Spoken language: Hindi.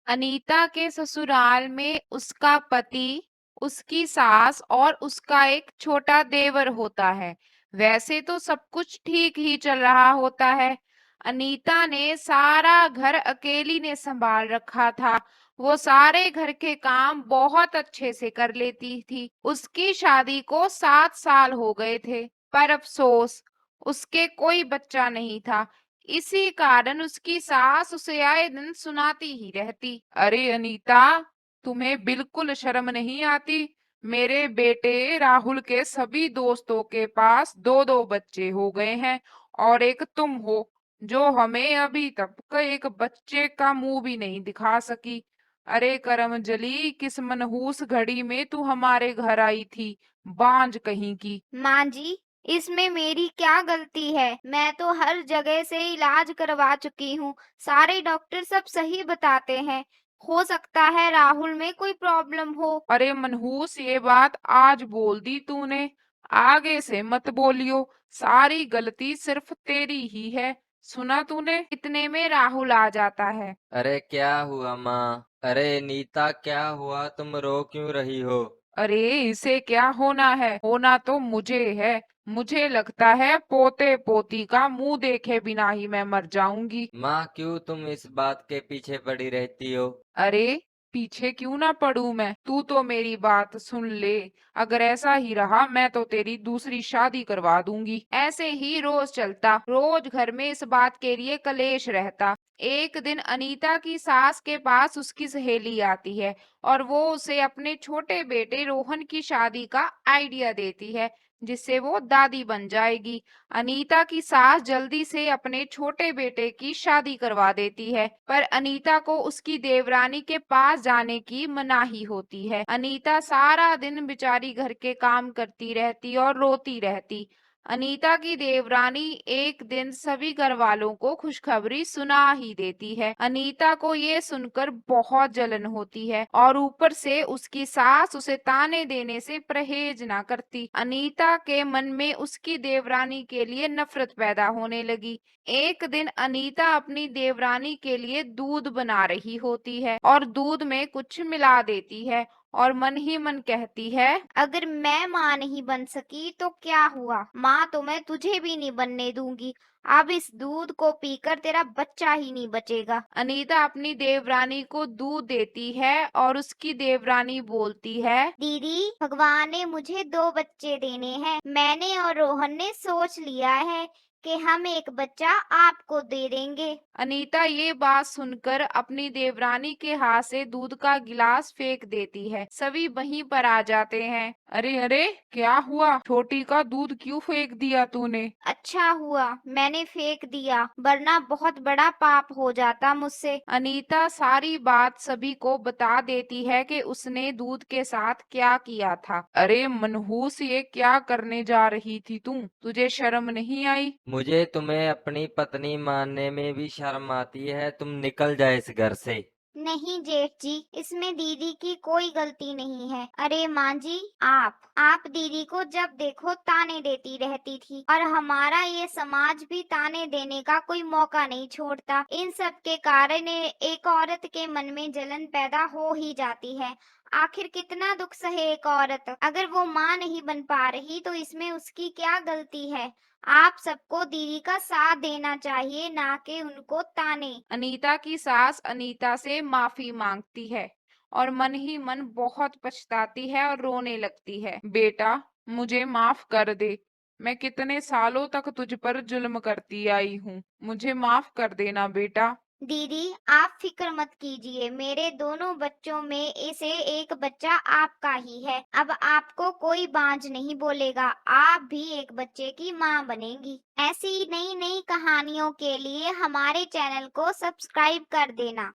अनीता के ससुराल में उसका पति, उसकी सास और उसका एक छोटा देवर होता है। वैसे तो सब कुछ ठीक ही चल रहा होता है। अनीता ने सारा घर अकेली ने संभाल रखा था। वो सारे घर के काम बहुत अच्छे से कर लेती थी। उसकी शादी को 7 साल हो गए थे, पर अफसोस उसके कोई बच्चा नहीं था। इसी कारण उसकी सास उसे आए दिन सुनाती ही रहती। अरे अनीता, तुम्हें बिल्कुल शर्म नहीं आती? मेरे बेटे राहुल के सभी दोस्तों के पास दो दो बच्चे हो गए हैं और एक तुम हो जो हमें अभी तक एक बच्चे का मुंह भी नहीं दिखा सकी। अरे करमजली, किस मनहूस घड़ी में तू हमारे घर आई थी, बांझ कहीं की। माँ जी, इसमें मेरी क्या गलती है? मैं तो हर जगह से इलाज करवा चुकी हूँ। सारे डॉक्टर सब सही बताते हैं। हो सकता है राहुल में कोई प्रॉब्लम हो। अरे मनहूस, ये बात आज बोल दी तूने, आगे से मत बोलियो। सारी गलती सिर्फ तेरी ही है। सुना तूने? इतने में राहुल आ जाता है। अरे क्या हुआ माँ? अरे नीता, क्या हुआ? तुम रो क्यों रही हो? अरे इसे क्या होना है, होना तो मुझे है। मुझे लगता है पोते पोती का मुंह देखे बिना ही मैं मर जाऊंगी। माँ, क्यों तुम इस बात के पीछे पड़ी रहती हो? अरे पीछे क्यों ना पड़ूं मैं, तू तो मेरी बात सुन ले। अगर ऐसा ही रहा मैं तो तेरी दूसरी शादी करवा दूंगी। ऐसे ही रोज चलता, रोज घर में इस बात के लिए कलेश रहता। एक दिन अनीता की सास के पास उसकी सहेली आती है और वो उसे अपने छोटे बेटे रोहन की शादी का आइडिया देती है, जिससे वो दादी बन जाएगी। अनीता की सास जल्दी से अपने छोटे बेटे की शादी करवा देती है, पर अनीता को उसकी देवरानी के पास जाने की मनाही होती है। अनीता सारा दिन बेचारी घर के काम करती रहती और रोती रहती। अनीता की देवरानी एक दिन सभी घर वालों को खुशखबरी सुना ही देती है। अनीता को ये सुनकर बहुत जलन होती है और ऊपर से उसकी सास उसे ताने देने से परहेज ना करती। अनीता के मन में उसकी देवरानी के लिए नफरत पैदा होने लगी। एक दिन अनीता अपनी देवरानी के लिए दूध बना रही होती है और दूध में कुछ मिला देती है और मन ही मन कहती है, अगर मैं माँ नहीं बन सकी तो क्या हुआ? माँ तो मैं तुझे भी नहीं बनने दूंगी। अब इस दूध को पीकर तेरा बच्चा ही नहीं बचेगा। अनीता अपनी देवरानी को दूध देती है और उसकी देवरानी बोलती है, दीदी, भगवान ने मुझे 2 बच्चे देने हैं। मैंने और रोहन ने सोच लिया है कि हम एक बच्चा आपको दे देंगे। अनीता ये बात सुनकर अपनी देवरानी के हाथ से दूध का गिलास फेंक देती है। सभी वहीं पर आ जाते हैं। अरे अरे, क्या हुआ? छोटी का दूध क्यों फेंक दिया तूने? अच्छा हुआ मैंने फेंक दिया, वरना बहुत बड़ा पाप हो जाता मुझसे। अनीता सारी बात सभी को बता देती है कि उसने दूध के साथ क्या किया था। अरे मनहूस, ये क्या करने जा रही थी तू? तुझे शर्म नहीं आई? मुझे तुम्हें अपनी पत्नी मानने में भी शर्म आती है। तुम निकल जाए इस घर से। नहीं जेठ जी, इसमें दीदी की कोई गलती नहीं है। अरे माँ जी, आप दीदी को जब देखो ताने देती रहती थी और हमारा ये समाज भी ताने देने का कोई मौका नहीं छोड़ता। इन सब के कारण एक औरत के मन में जलन पैदा हो ही जाती है। आखिर कितना दुख सहे एक औरत। अगर वो माँ नहीं बन पा रही तो इसमें उसकी क्या गलती है? आप सबको दीदी का साथ देना चाहिए, ना कि उनको ताने। अनीता की सास अनीता से माफी मांगती है और मन ही मन बहुत पछताती है और रोने लगती है। बेटा, मुझे माफ कर दे। मैं कितने सालों तक तुझ पर जुल्म करती आई हूँ। मुझे माफ कर देना बेटा। दीदी, आप फिक्र मत कीजिए। मेरे दोनों बच्चों में से एक बच्चा आपका ही है। अब आपको कोई बांझ नहीं बोलेगा। आप भी एक बच्चे की माँ बनेंगी। ऐसी नई नई कहानियों के लिए हमारे चैनल को सब्सक्राइब कर देना।